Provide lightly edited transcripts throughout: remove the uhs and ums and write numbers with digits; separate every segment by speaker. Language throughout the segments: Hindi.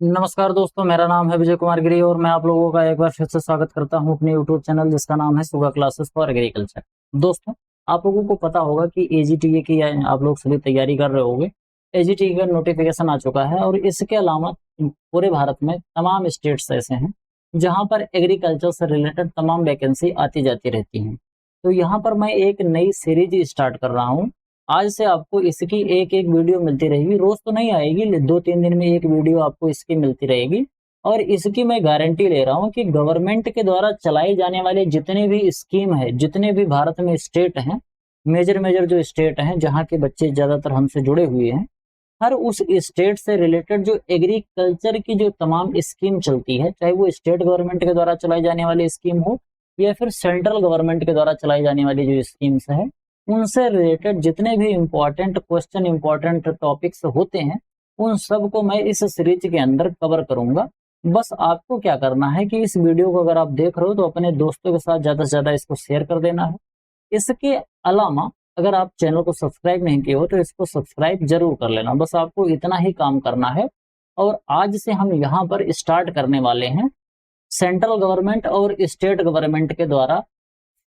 Speaker 1: नमस्कार दोस्तों, मेरा नाम है विजय कुमार गिरी और मैं आप लोगों का एक बार फिर से स्वागत करता हूं अपने यूट्यूब चैनल जिसका नाम है सुगा क्लासेस फॉर एग्रीकल्चर। दोस्तों, आप लोगों को पता होगा कि एजीटीए की आप लोग सभी तैयारी कर रहे होंगे। एजीटीए का नोटिफिकेशन आ चुका है और इसके अलावा पूरे भारत में तमाम स्टेट्स ऐसे हैं जहां पर एग्रीकल्चर से रिलेटेड तमाम वैकेंसी आती जाती रहती हैं। तो यहाँ पर मैं एक नई सीरीज स्टार्ट कर रहा हूँ। आज से आपको इसकी एक एक वीडियो मिलती रहेगी, रोज तो नहीं आएगी, 2-3 दिन में एक वीडियो आपको इसकी मिलती रहेगी। और इसकी मैं गारंटी ले रहा हूँ कि गवर्नमेंट के द्वारा चलाए जाने वाले जितने भी स्कीम है, जितने भी भारत में स्टेट हैं, मेजर मेजर जो स्टेट हैं जहाँ के बच्चे ज्यादातर हमसे जुड़े हुए हैं, हर उस स्टेट से रिलेटेड जो एग्रीकल्चर की जो तमाम स्कीम चलती है, चाहे वो स्टेट गवर्नमेंट के द्वारा चलाई जाने वाली स्कीम हो या फिर सेंट्रल गवर्नमेंट के द्वारा चलाई जाने वाली जो स्कीम्स है, उनसे रिलेटेड जितने भी इम्पोर्टेंट क्वेश्चन, इम्पोर्टेंट टॉपिक्स होते हैं, उन सब को मैं इस सीरीज के अंदर कवर करूंगा। बस आपको क्या करना है कि इस वीडियो को अगर आप देख रहे हो तो अपने दोस्तों के साथ ज्यादा से ज्यादा इसको शेयर कर देना है। इसके अलावा अगर आप चैनल को सब्सक्राइब नहीं किए हो तो इसको सब्सक्राइब जरूर कर लेना, बस आपको इतना ही काम करना है। और आज से हम यहाँ पर स्टार्ट करने वाले हैं सेंट्रल गवर्नमेंट और स्टेट गवर्नमेंट के द्वारा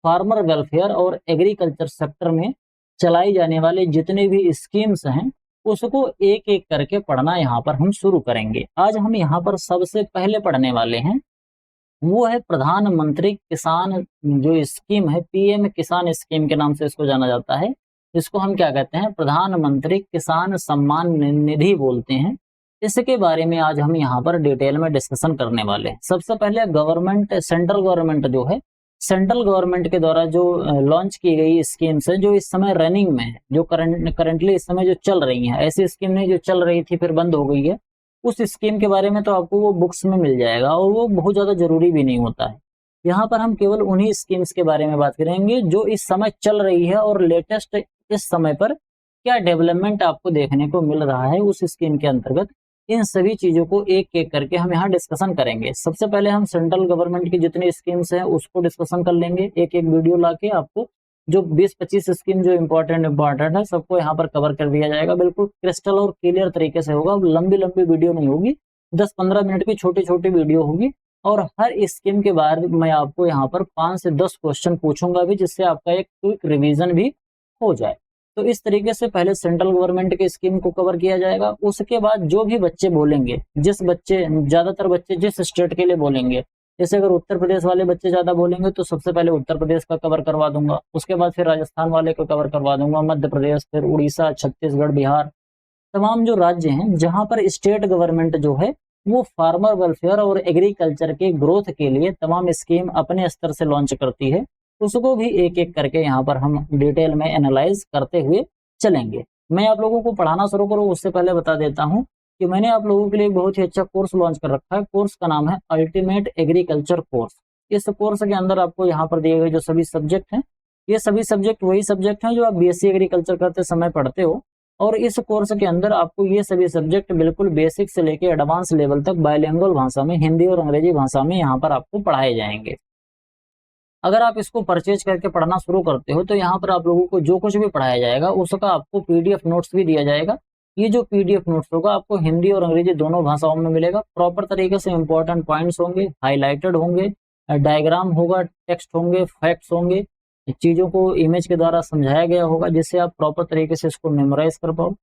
Speaker 1: फार्मर वेलफेयर और एग्रीकल्चर सेक्टर में चलाई जाने वाले जितने भी स्कीम्स हैं, उसको एक एक करके पढ़ना यहाँ पर हम शुरू करेंगे। आज हम यहाँ पर सबसे पहले पढ़ने वाले हैं, वो है प्रधानमंत्री किसान जो स्कीम है, पीएम किसान स्कीम के नाम से इसको जाना जाता है। इसको हम क्या कहते हैं, प्रधानमंत्री किसान सम्मान निधि बोलते हैं। इसके बारे में आज हम यहाँ पर डिटेल में डिस्कशन करने वाले हैं। सबसे पहले गवर्नमेंट, सेंट्रल गवर्नमेंट जो है, सेंट्रल गवर्नमेंट के द्वारा जो लॉन्च की गई स्कीम्स है, जो इस समय रनिंग में है, जो करंटली इस समय जो चल रही हैं, ऐसी स्कीम नहीं जो चल रही थी फिर बंद हो गई है, उस स्कीम के बारे में तो आपको वो बुक्स में मिल जाएगा और वो बहुत ज़्यादा जरूरी भी नहीं होता है। यहाँ पर हम केवल उन्हीं स्कीम्स के बारे में बात करेंगे जो इस समय चल रही है और लेटेस्ट इस समय पर क्या डेवलपमेंट आपको देखने को मिल रहा है उस स्कीम के अंतर्गत। इन सभी चीजों को एक एक करके हम यहाँ डिस्कशन करेंगे। सबसे पहले हम सेंट्रल गवर्नमेंट की जितनी स्कीम्स हैं उसको डिस्कशन कर लेंगे, एक एक वीडियो लाके आपको जो 20-25 स्कीम जो इंपॉर्टेंट है सबको यहाँ पर कवर कर दिया जाएगा। बिल्कुल क्रिस्टल और क्लियर तरीके से होगा, लंबी लंबी वीडियो नहीं होगी, 10-15 मिनट की छोटी छोटी वीडियो होगी। और हर स्कीम के बारे में मैं आपको यहाँ पर 5 से 10 क्वेश्चन पूछूंगा भी, जिससे आपका एक क्विक रिवीजन भी हो जाए। तो इस तरीके से पहले सेंट्रल गवर्नमेंट के स्कीम को कवर किया जाएगा। उसके बाद जो भी बच्चे बोलेंगे, ज्यादातर बच्चे जिस स्टेट के लिए बोलेंगे, जैसे अगर उत्तर प्रदेश वाले बच्चे ज्यादा बोलेंगे तो सबसे पहले उत्तर प्रदेश का कवर करवा दूंगा, उसके बाद फिर राजस्थान वाले को कवर करवा दूंगा, मध्य प्रदेश, फिर उड़ीसा, छत्तीसगढ़, बिहार, तमाम जो राज्य हैं जहां पर स्टेट गवर्नमेंट जो है वो फार्मर वेलफेयर और एग्रीकल्चर के ग्रोथ के लिए तमाम स्कीम अपने स्तर से लॉन्च करती है, उसको भी एक एक करके यहाँ पर हम डिटेल में एनालाइज करते हुए चलेंगे। मैं आप लोगों को पढ़ाना शुरू करूँ उससे पहले बता देता हूँ कि मैंने आप लोगों के लिए बहुत ही अच्छा कोर्स लॉन्च कर रखा है। कोर्स का नाम है अल्टीमेट एग्रीकल्चर कोर्स। इस कोर्स के अंदर आपको यहाँ पर दिए गए जो सभी सब्जेक्ट हैं, ये सभी सब्जेक्ट वही सब्जेक्ट हैं जो आप बीएससी एग्रीकल्चर करते समय पढ़ते हो। और इस कोर्स के अंदर आपको ये सभी सब्जेक्ट बिल्कुल बेसिक से लेके एडवांस लेवल तक बायलिंगुअल भाषा में, हिंदी और अंग्रेजी भाषा में यहाँ पर आपको पढ़ाए जाएंगे। अगर आप इसको परचेज करके पढ़ना शुरू करते हो तो यहाँ पर आप लोगों को जो कुछ भी पढ़ाया जाएगा उसका आपको पीडीएफ नोट्स भी दिया जाएगा। ये जो पीडीएफ नोट्स होगा आपको हिंदी और अंग्रेजी दोनों भाषाओं में मिलेगा। प्रॉपर तरीके से इंपॉर्टेंट पॉइंट्स होंगे, हाईलाइटेड होंगे, डायग्राम होगा, टेक्स्ट होंगे, फैक्ट्स होंगे, चीजों को इमेज के द्वारा समझाया गया होगा जिससे आप प्रॉपर तरीके से इसको मेमोराइज कर पाओ।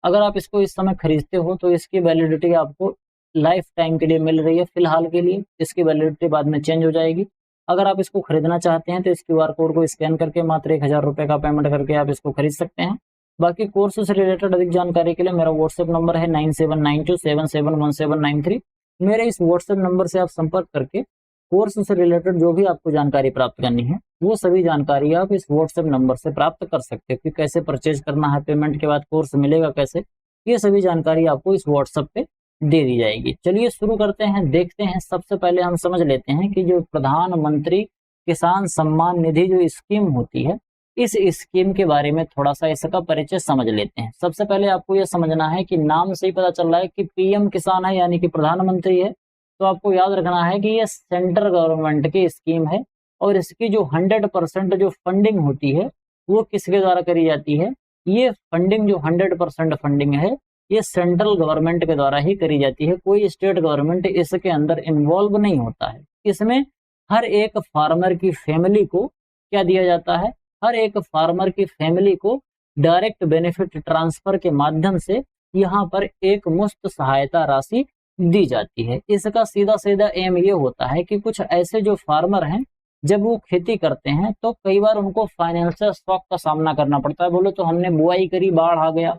Speaker 1: अगर आप इसको इस समय खरीदते हो तो इसकी वैलिडिटी आपको लाइफ टाइम के लिए मिल रही है फिलहाल के लिए, इसकी वैलिडिटी बाद में चेंज हो जाएगी। अगर आप इसको खरीदना चाहते हैं तो इस क्यूआर कोड को स्कैन करके मात्र 1000 रुपये का पेमेंट करके आप इसको खरीद सकते हैं। बाकी कोर्स से रिलेटेड अधिक जानकारी के लिए मेरा व्हाट्सएप नंबर है 9792771793। मेरे इस व्हाट्सएप नंबर से आप संपर्क करके कोर्स से रिलेटेड जो भी आपको जानकारी प्राप्त करनी है वो सभी जानकारी आप इस व्हाट्सएप नंबर से प्राप्त कर सकते हो कि कैसे परचेज करना है, पेमेंट के बाद कोर्स मिलेगा कैसे, ये सभी जानकारी आपको इस व्हाट्सएप पे दे दी जाएगी। चलिए शुरू करते हैं, देखते हैं। सबसे पहले हम समझ लेते हैं कि जो प्रधानमंत्री किसान सम्मान निधि जो स्कीम होती है, इस स्कीम के बारे में थोड़ा सा इसका परिचय समझ लेते हैं। सबसे पहले आपको यह समझना है कि नाम से ही पता चल रहा है कि पीएम किसान है यानी कि प्रधानमंत्री है, तो आपको याद रखना है कि ये सेंट्रल गवर्नमेंट की स्कीम है और इसकी जो 100% जो फंडिंग होती है वो किसके द्वारा करी जाती है। ये फंडिंग जो 100% फंडिंग है ये सेंट्रल गवर्नमेंट के द्वारा ही करी जाती है, कोई स्टेट गवर्नमेंट इसके अंदर इन्वॉल्व नहीं होता है। इसमें हर एक फार्मर की फैमिली को क्या दिया जाता है, हर एक फार्मर की फैमिली को डायरेक्ट बेनिफिट ट्रांसफर के माध्यम से यहाँ पर एक मुफ्त सहायता राशि दी जाती है। इसका सीधा सीधा एम ये होता है कि कुछ ऐसे जो फार्मर हैं जब वो खेती करते हैं तो कई बार उनको फाइनेंशियल शॉक का सामना करना पड़ता है। बोलो तो हमने बुआई करी, बाढ़ आ गया,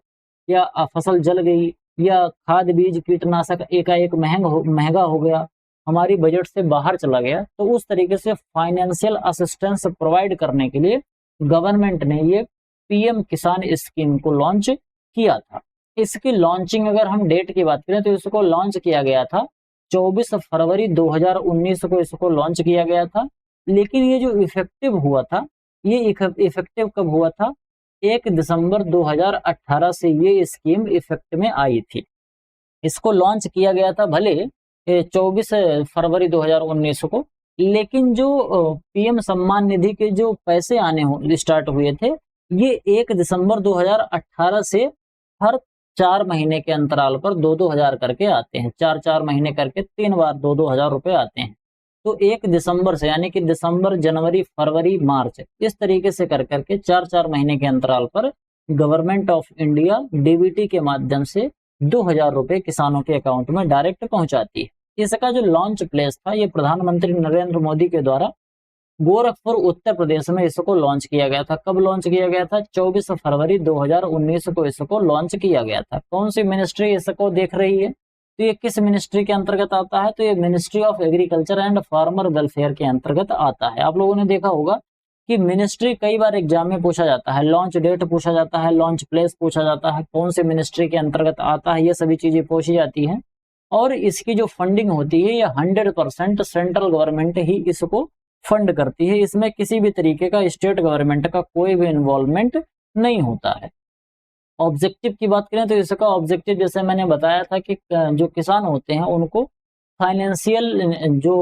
Speaker 1: या फसल जल गई, या खाद बीज कीटनाशक एकाएक महंगा हो गया, हमारी बजट से बाहर चला गया, तो उस तरीके से फाइनेंशियल असिस्टेंस प्रोवाइड करने के लिए गवर्नमेंट ने ये पीएम किसान स्कीम को लॉन्च किया था। इसकी लॉन्चिंग अगर हम डेट की बात करें तो इसको लॉन्च किया गया था 24 फरवरी 2019 को इसको लॉन्च किया गया था। लेकिन ये जो इफेक्टिव हुआ था, ये इफेक्टिव कब हुआ था, 1 दिसंबर 2018 से ये स्कीम इफेक्ट में आई थी। इसको लॉन्च किया गया था भले 24 फरवरी 2019 को, लेकिन जो पीएम सम्मान निधि के जो पैसे आने स्टार्ट हुए थे ये 1 दिसंबर 2018 से हर 4 महीने के अंतराल पर 2-2 हजार करके आते हैं, 4-4 महीने करके 3 बार 2-2 हजार रुपए आते हैं। तो 1 दिसंबर से यानी कि दिसंबर, जनवरी, फरवरी, मार्च, इस तरीके से कर करके 4-4 महीने के अंतराल पर गवर्नमेंट ऑफ इंडिया डीबीटी के माध्यम से 2,000 रुपए किसानों के अकाउंट में डायरेक्ट पहुंचाती है। इसका जो लॉन्च प्लेस था ये प्रधानमंत्री नरेंद्र मोदी के द्वारा गोरखपुर उत्तर प्रदेश में इसको लॉन्च किया गया था। कब लॉन्च किया गया था, 24 फरवरी 2019 को इसको लॉन्च किया गया था। कौन सी मिनिस्ट्री इसको देख रही है, तो ये किस मिनिस्ट्री के अंतर्गत आता है, तो ये ministry of agriculture and farmer welfare के अंतर्गत आता है। आप लोगों ने देखा होगा कि मिनिस्ट्री कई बार एग्जाम में पूछा जाता है, लॉन्च डेट पूछा जाता है, लॉन्च प्लेस पूछा जाता है, कौन से मिनिस्ट्री के अंतर्गत आता है, ये सभी चीजें पूछी जाती हैं। और इसकी जो फंडिंग होती है ये 100% सेंट्रल गवर्नमेंट ही इसको फंड करती है। इसमें किसी भी तरीके का स्टेट गवर्नमेंट का कोई भी इन्वॉल्वमेंट नहीं होता है। ऑब्जेक्टिव की बात करें तो इसका ऑब्जेक्टिव जैसे मैंने बताया था कि जो किसान होते हैं उनको फाइनेंशियल जो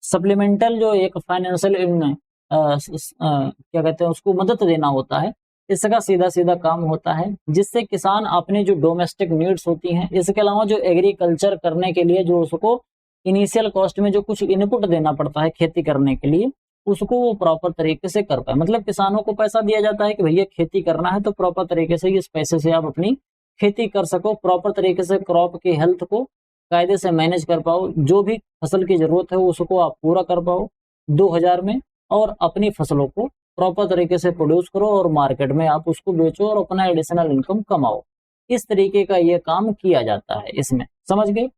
Speaker 1: सप्लीमेंटल जो एक फाइनेंशियल क्या कहते हैं उसको मदद देना होता है। इसका सीधा सीधा काम होता है जिससे किसान अपने जो डोमेस्टिक नीड्स होती हैं, इसके अलावा जो एग्रीकल्चर करने के लिए जो उसको इनिशियल कॉस्ट में जो कुछ इनपुट देना पड़ता है खेती करने के लिए, उसको वो प्रॉपर तरीके से कर पाए। मतलब किसानों को पैसा दिया जाता है कि भैया खेती करना है तो प्रॉपर तरीके से इस पैसे से आप अपनी खेती कर सको, प्रॉपर तरीके से क्रॉप की हेल्थ को कायदे से मैनेज कर पाओ, जो भी फसल की जरूरत है उसको आप पूरा कर पाओ 2000 में, और अपनी फसलों को प्रॉपर तरीके से प्रोड्यूस करो और मार्केट में आप उसको बेचो और अपना एडिशनल इनकम कमाओ। इस तरीके का ये काम किया जाता है इसमें, समझ गए।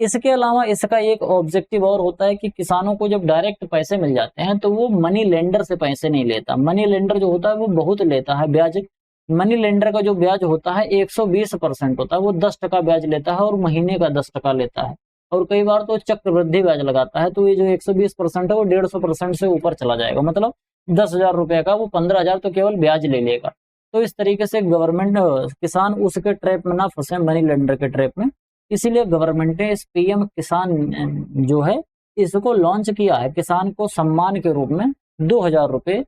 Speaker 1: इसके अलावा इसका एक ऑब्जेक्टिव और होता है कि किसानों को जब डायरेक्ट पैसे मिल जाते हैं तो वो मनी लेंडर से पैसे नहीं लेता। मनी लेंडर जो होता है वो बहुत लेता है ब्याज। मनी लेंडर का जो ब्याज होता है 120% होता है, वो 10% ब्याज लेता है और महीने का 10% लेता है, और कई बार तो चक्रवृद्धि ब्याज लगाता है। तो ये जो 120% है वो 150% से ऊपर चला जाएगा, मतलब 10,000 रुपए का वो 15,000 तो केवल ब्याज ले लेगा। तो इस तरीके से गवर्नमेंट किसान उसके ट्रैप में ना फंसे, मनी लेंडर के ट्रैप में। इसीलिए गवर्नमेंट ने इस पीएम किसान जो है इसको लॉन्च किया है। किसान को सम्मान के रूप में 2,000 रुपए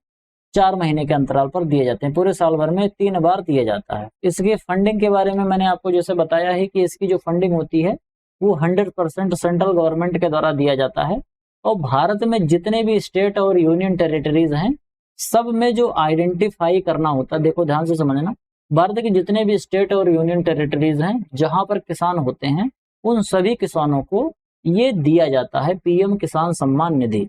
Speaker 1: 4 महीने के अंतराल पर दिए जाते हैं, पूरे साल भर में 3 बार दिया जाता है। इसकी फंडिंग के बारे में मैंने आपको जैसे बताया है कि इसकी जो फंडिंग होती है वो 100% सेंट्रल गवर्नमेंट के द्वारा दिया जाता है। और भारत में जितने भी स्टेट और यूनियन टेरिटरीज हैं सब में जो आइडेंटिफाई करना होता है, देखो ध्यान से समझना, भारत के जितने भी स्टेट और यूनियन टेरिटरीज हैं जहां पर किसान होते हैं उन सभी किसानों को ये दिया जाता है पीएम किसान सम्मान निधि।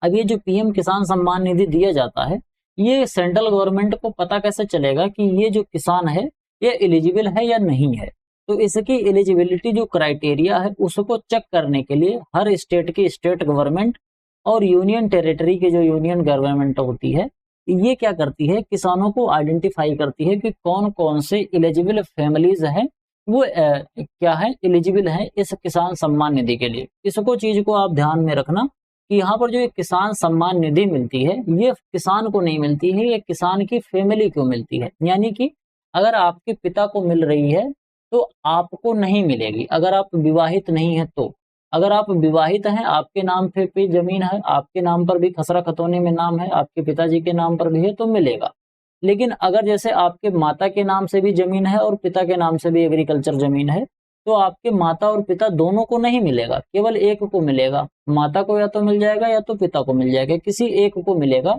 Speaker 1: अब ये जो पीएम किसान सम्मान निधि दिया जाता है ये सेंट्रल गवर्नमेंट को पता कैसे चलेगा कि ये जो किसान है ये एलिजिबल है या नहीं है। तो इसकी एलिजिबिलिटी जो क्राइटेरिया है उसको चेक करने के लिए हर स्टेट की स्टेट गवर्नमेंट और यूनियन टेरिटरी की जो यूनियन गवर्नमेंट होती है ये क्या करती है, किसानों को आइडेंटिफाई करती है कि कौन कौन से एलिजिबल फैमिलीज हैं वो क्या है एलिजिबल है इस किसान सम्मान निधि के लिए। इसको चीज को आप ध्यान में रखना कि यहाँ पर जो एक किसान सम्मान निधि मिलती है ये किसान को नहीं मिलती है, ये किसान की फैमिली को मिलती है। यानी कि अगर आपके पिता को मिल रही है तो आपको नहीं मिलेगी अगर आप विवाहित नहीं है। तो अगर आप विवाहित हैं, आपके नाम पे जमीन है, आपके नाम पर भी खसरा खतौनी में नाम है, आपके पिताजी के नाम पर भी है तो मिलेगा। लेकिन अगर जैसे आपके माता के नाम से भी जमीन है और पिता के नाम से भी एग्रीकल्चर जमीन है, तो आपके माता और पिता दोनों को नहीं मिलेगा, केवल एक को मिलेगा। माता को या तो मिल जाएगा या तो पिता को मिल जाएगा, किसी एक को मिलेगा।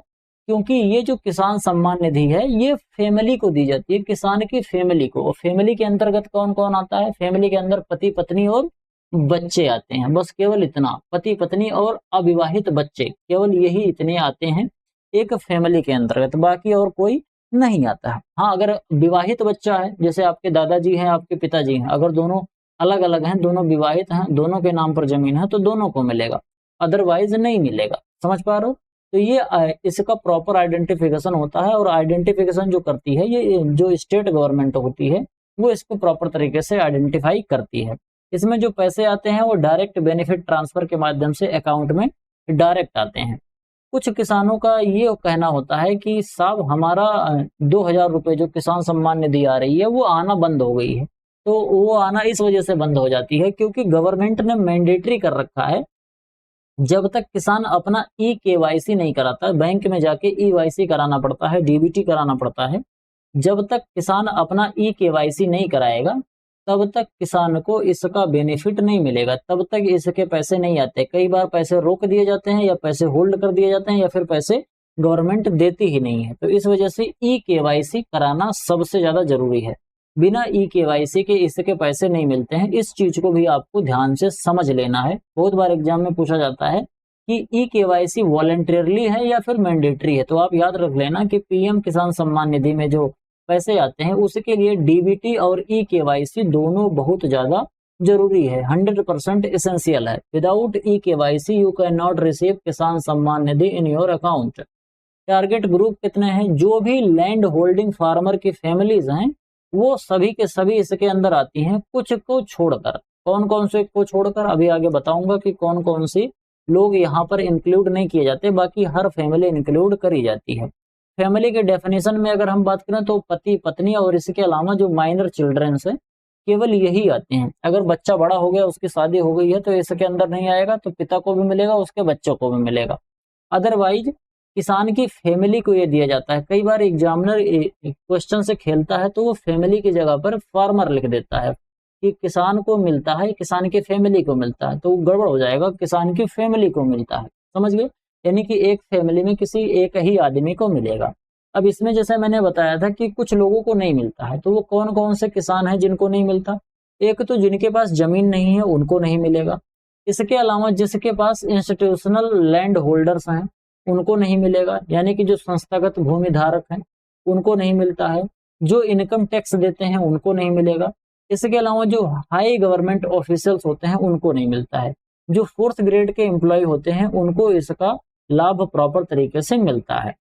Speaker 1: क्योंकि ये जो किसान सम्मान निधि है ये फैमिली को दी जाती है, किसान की फैमिली को। और फैमिली के अंतर्गत कौन कौन आता है? फैमिली के अंदर पति पत्नी और बच्चे आते हैं, बस केवल इतना, पति पत्नी और अविवाहित बच्चे, केवल यही इतने आते हैं एक फैमिली के अंतर्गत, बाकी और कोई नहीं आता है। हाँ, अगर विवाहित बच्चा है, जैसे आपके दादाजी हैं, आपके पिताजी हैं, अगर दोनों अलग अलग हैं, दोनों विवाहित हैं, दोनों के नाम पर जमीन है, तो दोनों को मिलेगा, अदरवाइज नहीं मिलेगा। समझ पा रहे हो? तो ये इसका प्रॉपर आइडेंटिफिकेशन होता है, और आइडेंटिफिकेशन जो करती है, ये जो स्टेट गवर्नमेंट होती है, वो इसको प्रॉपर तरीके से आइडेंटिफाई करती है। इसमें जो पैसे आते हैं वो डायरेक्ट बेनिफिट ट्रांसफर के माध्यम से अकाउंट में डायरेक्ट आते हैं। कुछ किसानों का ये कहना होता है कि साहब हमारा 2000 रुपये जो किसान सम्मान निधि आ रही है वो आना बंद हो गई है। तो वो आना इस वजह से बंद हो जाती है क्योंकि गवर्नमेंट ने मैंडेटरी कर रखा है, जब तक किसान अपना ई-केवाईसी नहीं कराता, बैंक में जाके ई-वाईसी कराना पड़ता है, डीबीटी कराना पड़ता है, जब तक किसान अपना ई-केवाईसी नहीं कराएगा तब तक किसान को इसका बेनिफिट नहीं मिलेगा, तब तक इसके पैसे नहीं आते। कई बार पैसे रोक दिए जाते हैं या पैसे होल्ड कर दिए जाते हैं या फिर पैसे गवर्नमेंट देती ही नहीं है। तो इस वजह से ई-केवाईसी कराना सबसे ज्यादा जरूरी है। बिना ई-केवाईसी के इसके पैसे नहीं मिलते हैं। इस चीज को भी आपको ध्यान से समझ लेना है। बहुत बार एग्जाम में पूछा जाता है कि ई-केवाईसी वॉलंटियरली है या फिर मैंडेटरी है, तो आप याद रख लेना कि पीएम किसान सम्मान निधि में जो पैसे आते हैं उसके लिए डीबीटी और ई-केवाईसी दोनों बहुत ज्यादा जरूरी है, 100% एसेंशियल है। Without e KYC you can not receive Kisan Samman Nidhi in your account. Target group कितने हैं? जो भी लैंड होल्डिंग फार्मर की फैमिलीज हैं वो सभी के सभी इसके अंदर आती हैं, कुछ को छोड़कर। कौन कौन से को छोड़कर अभी आगे बताऊंगा कि कौन कौन सी लोग यहाँ पर इंक्लूड नहीं किए जाते, बाकी हर फैमिली इंक्लूड करी जाती है। फैमिली के डेफिनेशन में अगर हम बात करें तो पति पत्नी और इसके अलावा जो माइनर चिल्ड्रंस हैं केवल यही आते हैं। अगर बच्चा बड़ा हो गया, उसकी शादी हो गई है, तो इसके अंदर नहीं आएगा, तो पिता को भी मिलेगा, उसके बच्चों को भी मिलेगा। अदरवाइज किसान की फैमिली को ये दिया जाता है। कई बार एग्जामिनर क्वेश्चन से खेलता है तो वो फैमिली की जगह पर फार्मर लिख देता है कि किसान को मिलता है, किसान की फैमिली को मिलता है, तो वो गड़बड़ हो जाएगा, किसान की फैमिली को मिलता है। समझ गए? यानी कि एक फैमिली में किसी एक ही आदमी को मिलेगा। अब इसमें जैसे मैंने बताया था कि कुछ लोगों को नहीं मिलता है, तो वो कौन कौन से किसान हैं जिनको नहीं मिलता? एक तो जिनके पास जमीन नहीं है उनको नहीं मिलेगा। इसके अलावा जिसके पास इंस्टीट्यूशनल लैंड होल्डर्स हैं उनको नहीं मिलेगा, यानी कि जो संस्थागत भूमि धारक हैं उनको नहीं मिलता है। जो इनकम टैक्स देते हैं उनको नहीं मिलेगा। इसके अलावा जो हाई गवर्नमेंट ऑफिशियल्स होते हैं उनको नहीं मिलता है। जो फोर्थ ग्रेड के एम्प्लॉय होते हैं उनको इसका लाभ प्रॉपर तरीके से मिलता है।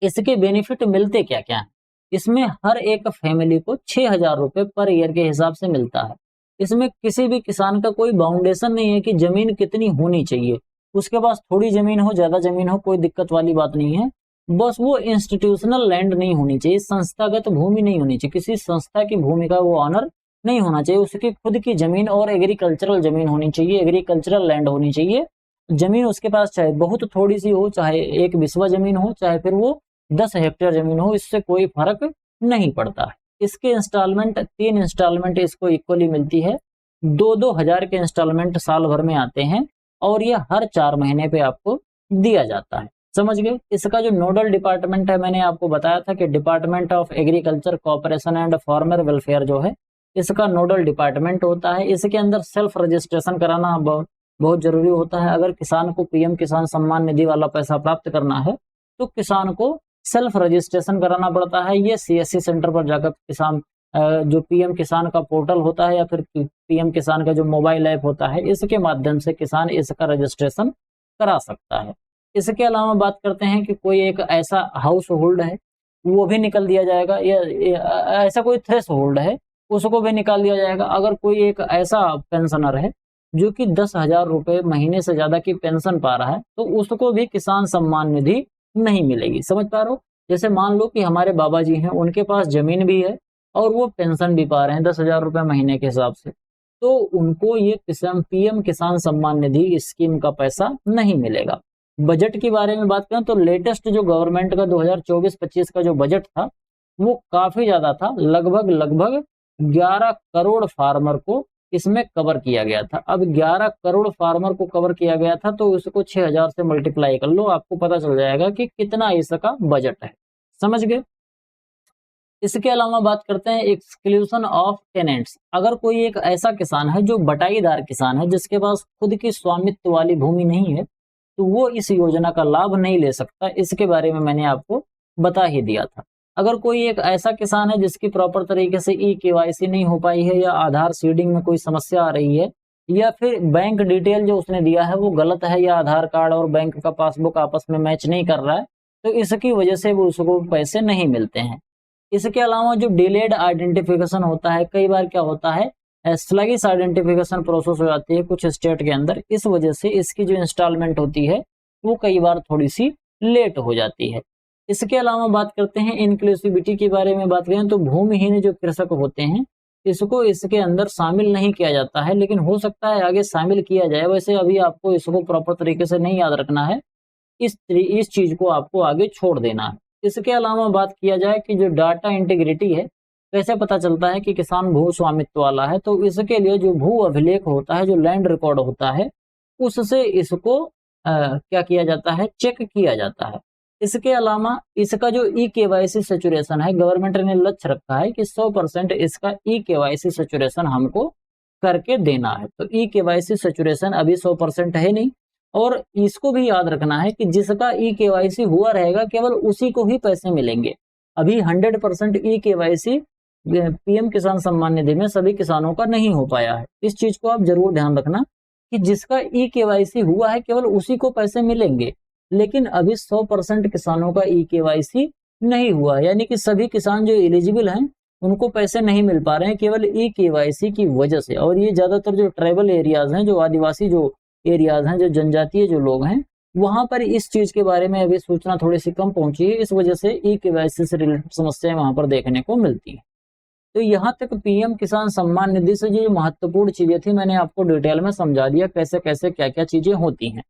Speaker 1: इसके बेनिफिट मिलते क्या क्या है? इसमें हर एक फैमिली को 6000 रुपए पर ईयर के हिसाब से मिलता है। इसमें किसी भी किसान का कोई बाउंडेशन नहीं है कि जमीन कितनी होनी चाहिए, उसके पास थोड़ी जमीन हो, ज्यादा जमीन हो, कोई दिक्कत वाली बात नहीं है। बस वो इंस्टीट्यूशनल लैंड नहीं होनी चाहिए, संस्थागत भूमि नहीं होनी चाहिए, किसी संस्था की भूमि का वो ऑनर नहीं होना चाहिए। उसकी खुद की जमीन और एग्रीकल्चरल जमीन होनी चाहिए, एग्रीकल्चरल लैंड होनी चाहिए। जमीन उसके पास चाहे बहुत थोड़ी सी हो, चाहे एक बिस्वा जमीन हो, चाहे फिर वो 10 हेक्टेयर जमीन हो, इससे कोई फर्क नहीं पड़ता है। इसके इंस्टॉलमेंट 3 इंस्टॉलमेंट इसको इक्वली मिलती है। 2-2 हजार के इंस्टॉलमेंट साल भर में आते हैं और ये हर 4 महीने पे आपको दिया जाता है। समझ गए? इसका जो नोडल डिपार्टमेंट है, मैंने आपको बताया था कि department of agriculture cooperation and farmer welfare जो है इसका नोडल डिपार्टमेंट होता है। इसके अंदर सेल्फ रजिस्ट्रेशन कराना बहुत जरूरी होता है। अगर किसान को पीएम किसान सम्मान निधि वाला पैसा प्राप्त करना है तो किसान को सेल्फ रजिस्ट्रेशन कराना पड़ता है। ये सीएससी सेंटर पर जाकर किसान जो पीएम किसान का पोर्टल होता है या फिर पीएम किसान का जो मोबाइल ऐप होता है, इसके माध्यम से किसान इसका रजिस्ट्रेशन करा सकता है। इसके अलावा बात करते हैं कि कोई एक ऐसा हाउस होल्ड है वो भी निकल दिया जाएगा, या ऐसा कोई थ्रेश होल्ड है उसको भी निकाल दिया जाएगा। अगर कोई एक ऐसा पेंशनर है जो कि 10,000 रुपए महीने से ज्यादा की पेंशन पा रहा है तो उसको भी किसान सम्मान निधि नहीं मिलेगी। समझ पा रहे हो? जैसे मान लो कि हमारे बाबा जी हैं, उनके पास जमीन भी है और वो पेंशन भी पा रहे हैं 10,000 रुपए महीने के हिसाब से, तो उनको ये पीएम किसान सम्मान निधि स्कीम का पैसा नहीं मिलेगा। बजट के बारे में बात करें तो लेटेस्ट जो गवर्नमेंट का 2024-25 का जो बजट था वो काफी ज्यादा था, लगभग 11 करोड़ फार्मर को इसमें कवर किया गया था। अब 11 करोड़ फार्मर को कवर किया गया था तो उसको 6000 से मल्टीप्लाई कर लो, आपको पता चल जाएगा कि कितना इसका बजट है। समझ गए। इसके अलावा बात करते हैं एक्सक्लूजन ऑफ टेनेंट्स। अगर कोई एक ऐसा किसान है जो बटाईदार किसान है, जिसके पास खुद की स्वामित्व वाली भूमि नहीं है, तो वो इस योजना का लाभ नहीं ले सकता। इसके बारे में मैंने आपको बता ही दिया था। अगर कोई एक ऐसा किसान है जिसकी प्रॉपर तरीके से केवाईसी नहीं हो पाई है, या आधार सीडिंग में कोई समस्या आ रही है, या फिर बैंक डिटेल जो उसने दिया है वो गलत है, या आधार कार्ड और बैंक का पासबुक आपस में मैच नहीं कर रहा है, तो इसकी वजह से वो उसको पैसे नहीं मिलते हैं। इसके अलावा जो डिलेड आइडेंटिफिकेशन होता है, कई बार क्या होता है स्लगिश आइडेंटिफिकेशन प्रोसेस हो जाती है कुछ स्टेट के अंदर, इस वजह से इसकी जो इंस्टॉलमेंट होती है वो कई बार थोड़ी सी लेट हो जाती है। इसके अलावा बात करते हैं इंक्लूसिविटी के बारे में। बात करें तो भूमिहीन जो कृषक होते हैं इसको इसके अंदर शामिल नहीं किया जाता है, लेकिन हो सकता है आगे शामिल किया जाए। वैसे अभी आपको इसको प्रॉपर तरीके से नहीं याद रखना है, इस चीज को आपको आगे छोड़ देना है। इसके अलावा बात किया जाए कि जो डाटा इंटीग्रिटी है, कैसे पता चलता है कि किसान भू स्वामित्व वाला है, तो इसके लिए जो भू अभिलेख होता है, जो लैंड रिकॉर्ड होता है, उससे इसको क्या किया जाता है, चेक किया जाता है। इसके अलावा इसका जो केवाईसी सैचुरेशन है, गवर्नमेंट ने लक्ष्य रखा है कि 100% इसका केवाईसी सैचुरेशन हमको करके देना है। तो केवाईसी सैचुरेशन अभी 100% है नहीं, और इसको भी याद रखना है कि जिसका केवाईसी हुआ रहेगा केवल उसी को ही पैसे मिलेंगे। अभी 100% केवाईसी पीएम किसान सम्मान निधि में सभी किसानों का नहीं हो पाया है। इस चीज को आप जरूर ध्यान रखना कि जिसका केवाईसी हुआ है केवल उसी को पैसे मिलेंगे, लेकिन अभी 100% किसानों का केवाईसी नहीं हुआ, यानी कि सभी किसान जो एलिजिबल हैं उनको पैसे नहीं मिल पा रहे हैं केवल केवाईसी की वजह से। और ये ज्यादातर जो ट्राइबल एरियाज हैं, जो आदिवासी जो एरियाज हैं, जो जनजातीय जो लोग हैं, वहां पर इस चीज के बारे में अभी सूचना थोड़ी सी कम पहुंची है, इस वजह से केवाईसी से रिलेटेड समस्याएं वहां पर देखने को मिलती है। तो यहाँ तक पीएम किसान सम्मान निधि से जो महत्वपूर्ण चीजें थी मैंने आपको डिटेल में समझा दिया, कैसे कैसे क्या क्या चीजें होती हैं।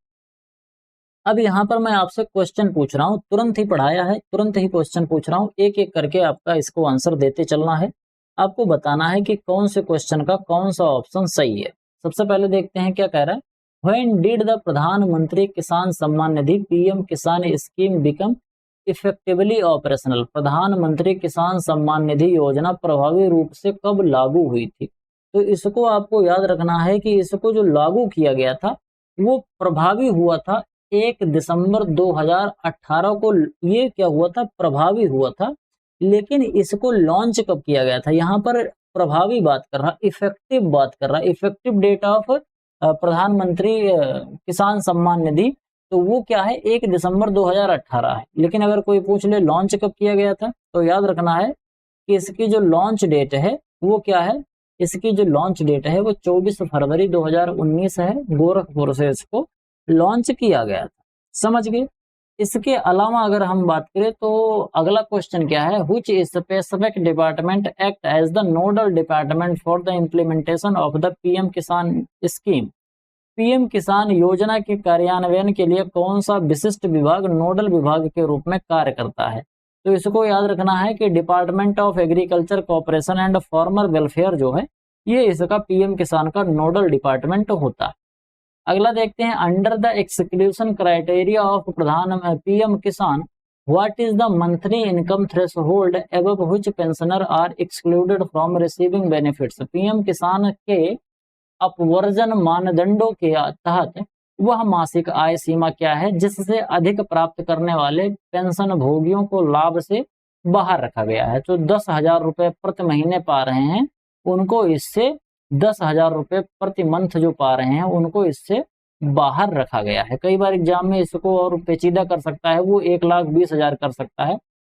Speaker 1: अब यहाँ पर मैं आपसे क्वेश्चन पूछ रहा हूँ, तुरंत ही पढ़ाया है, तुरंत ही क्वेश्चन पूछ रहा हूँ, एक एक करके आपका इसको आंसर देते चलना है। आपको बताना है कि कौन से क्वेश्चन का कौन सा ऑप्शन सही है। सबसे पहले देखते हैं क्या कह रहा है। When did the प्रधानमंत्री किसान सम्मान निधि PM Kisan scheme become effectively operational? प्रधानमंत्री किसान सम्मान निधि योजना प्रभावी रूप से कब लागू हुई थी? तो इसको आपको याद रखना है कि इसको जो लागू किया गया था वो प्रभावी हुआ था 1 दिसंबर 2018 को। ये क्या हुआ था, प्रभावी हुआ था, लेकिन इसको लॉन्च कब किया गया था? यहाँ पर प्रभावी बात कर रहा, इफेक्टिव बात कर रहा, इफेक्टिव डेट ऑफ प्रधानमंत्री किसान सम्मान निधि, तो वो क्या है 1 दिसंबर 2018 है। लेकिन अगर कोई पूछ ले लॉन्च कब किया गया था, तो याद रखना है कि इसकी जो लॉन्च डेट है वो क्या है, इसकी जो लॉन्च डेट है वो 24 फरवरी 2019 है। गोरखपुर से इसको लॉन्च किया गया था। समझ गए। इसके अलावा अगर हम बात करें तो अगला क्वेश्चन क्या है, which specific department act as the nodal department for the implementation of the PM Kisan scheme? PM Kisan योजना के कार्यान्वयन के लिए कौन सा विशिष्ट विभाग नोडल विभाग के रूप में कार्य करता है? तो इसको याद रखना है कि department of agriculture cooperation and farmer welfare जो है ये इसका पीएम किसान का नोडल डिपार्टमेंट होता है। अगला देखते हैं, under the exclusion criteria of Pradhan PM Kisan what is the monthly income threshold above which pensioner are excluded from receiving benefits? PM Kisan के अपवर्जन मानदंडों के तहत वह मासिक आय सीमा क्या है जिससे अधिक प्राप्त करने वाले पेंशन भोगियों को लाभ से बाहर रखा गया है? तो 10,000 रुपए प्रति महीने पा रहे हैं उनको इससे 10,000 रुपए प्रति मंथ जो पा रहे हैं उनको इससे बाहर रखा गया है। कई बार एग्जाम में इसको और पेचीदा कर सकता है, वो 1,20,000 कर सकता है,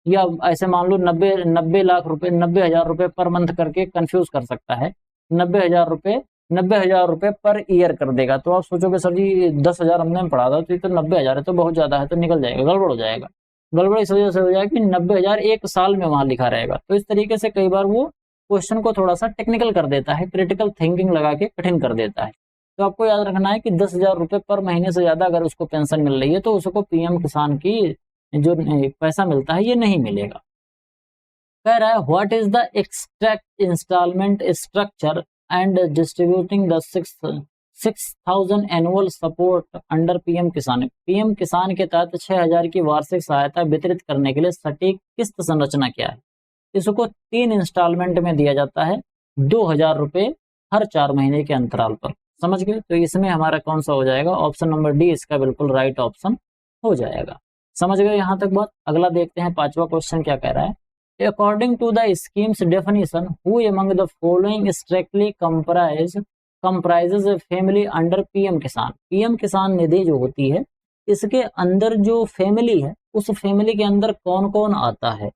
Speaker 1: या ऐसे मान लो 90 लाख रुपए 90,000 रुपए पर मंथ करके कंफ्यूज कर सकता है। 90,000 रुपए पर ईयर कर देगा। तो आप सोचोगे सर जी 10,000 हमने पढ़ा था तो ये तो 90,000 है, तो बहुत ज्यादा है, तो निकल जाएगा, गड़बड़ हो जाएगा। गड़बड़ इस वजह से हो जाएगा कि 90,000 एक साल में वहां लिखा रहेगा। तो इस तरीके से कई बार वो क्वेश्चन को थोड़ा सा टेक्निकल कर देता है, क्रिटिकल थिंकिंग लगा के कठिन कर देता है। तो आपको याद रखना है कि 10,000 रुपये पर महीने से ज्यादा अगर उसको पेंशन मिल रही है तो उसको पीएम किसान की जो पैसा मिलता है ये नहीं मिलेगा। कह रहा है what is the extract instalment structure and distributing the 6,000 annual support under PM Kisan. PM Kisan के तहत 6,000 की वार्षिक सहायता वितरित करने के लिए सटीक किस्त संरचना क्या है? इसको 3 इंस्टॉलमेंट में दिया जाता है, 2,000 रुपये हर 4 महीने के अंतराल पर। समझ गए? तो इसमें हमारा कौन सा हो जाएगा? ऑप्शन नंबर डी इसका बिल्कुल राइट ऑप्शन हो जाएगा। समझ गए यहां तक बात? अगला देखते हैं 5वां क्वेश्चन क्या कह रहा है। According to the scheme's definition who among the following strictly comprises family under PM Kisan. PM Kisan Nidhi जो होती है इसके अंदर जो फैमिली है उस फैमिली के अंदर कौन कौन आता है?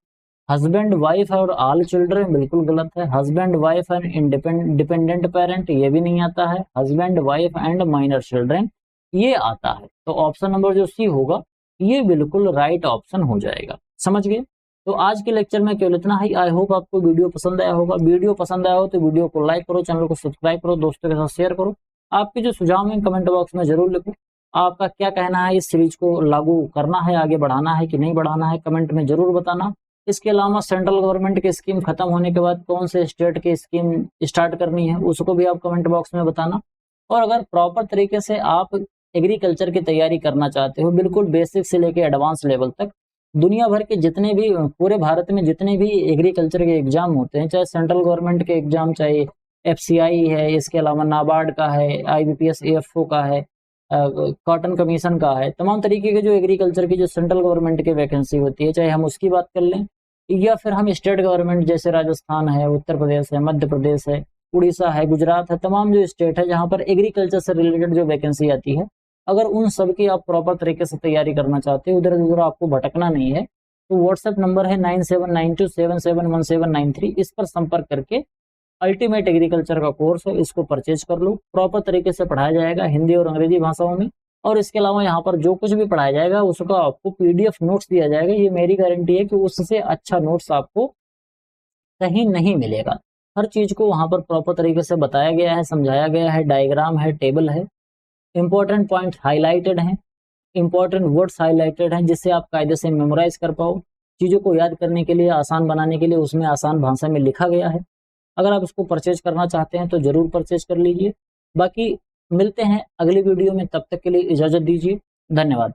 Speaker 1: हस्बैंड वाइफ और ऑल चिल्ड्रन बिल्कुल गलत है। Husband wife and dependent parent ये भी नहीं आता है। Husband wife and minor children ये आता है। तो ऑप्शन नंबर जो सी होगा ये बिल्कुल राइट ऑप्शन हो जाएगा। समझ गए? तो आज के लेक्चर में केवल इतना ही। आई होप आपको वीडियो पसंद आया होगा। वीडियो पसंद आया हो तो वीडियो को लाइक करो, चैनल को सब्सक्राइब करो, दोस्तों के साथ शेयर करो। आपके जो सुझाव हैं कमेंट बॉक्स में जरूर लिखो। आपका क्या कहना है, इस सीरीज को लागू करना है, आगे बढ़ाना है कि नहीं बढ़ाना है, कमेंट में जरूर बताना। इसके अलावा सेंट्रल गवर्नमेंट की स्कीम खत्म होने के बाद कौन से स्टेट की स्कीम स्टार्ट करनी है उसको भी आप कमेंट बॉक्स में बताना। और अगर प्रॉपर तरीके से आप एग्रीकल्चर की तैयारी करना चाहते हो बिल्कुल बेसिक से लेके एडवांस लेवल तक, दुनिया भर के जितने भी, पूरे भारत में जितने भी एग्रीकल्चर के एग्जाम होते हैं, चाहे सेंट्रल गवर्नमेंट के एग्जाम, चाहे एफसीआई है, इसके अलावा नाबार्ड का है, आईबीपीएस एएफओ का है, कॉटन कमीशन का है, तमाम तरीके के जो एग्रीकल्चर की जो सेंट्रल गवर्नमेंट की वैकेंसी होती है, चाहे हम उसकी बात कर लें या फिर हम स्टेट गवर्नमेंट जैसे राजस्थान है, उत्तर प्रदेश है, मध्य प्रदेश है, उड़ीसा है, गुजरात है, तमाम जो स्टेट है जहाँ पर एग्रीकल्चर से रिलेटेड जो वैकेंसी आती है, अगर उन सब की आप प्रॉपर तरीके से तैयारी करना चाहते हो, उधर उधर आपको भटकना नहीं है, तो व्हाट्सएप नंबर है 9792771793, इस पर संपर्क करके अल्टीमेट एग्रीकल्चर का कोर्स है इसको परचेज कर लो। प्रॉपर तरीके से पढ़ाया जाएगा हिंदी और अंग्रेजी भाषाओं में, और इसके अलावा यहाँ पर जो कुछ भी पढ़ाया जाएगा उसका आपको पीडीएफ नोट्स दिया जाएगा। ये मेरी गारंटी है कि उससे अच्छा नोट्स आपको कहीं नहीं मिलेगा। हर चीज को वहां पर प्रॉपर तरीके से बताया गया है, समझाया गया है, डायग्राम है, टेबल है, इंपॉर्टेंट पॉइंट हाईलाइटेड हैं, इंपॉर्टेंट वर्ड्स हाईलाइटेड हैं, जिससे आप कायदे से मेमोराइज कर पाओ। चीज़ों को याद करने के लिए, आसान बनाने के लिए उसमें आसान भाषा में लिखा गया है। अगर आप इसको परचेज करना चाहते हैं तो जरूर परचेज कर लीजिए। बाकी मिलते हैं अगली वीडियो में, तब तक के लिए इजाज़त दीजिए। धन्यवाद।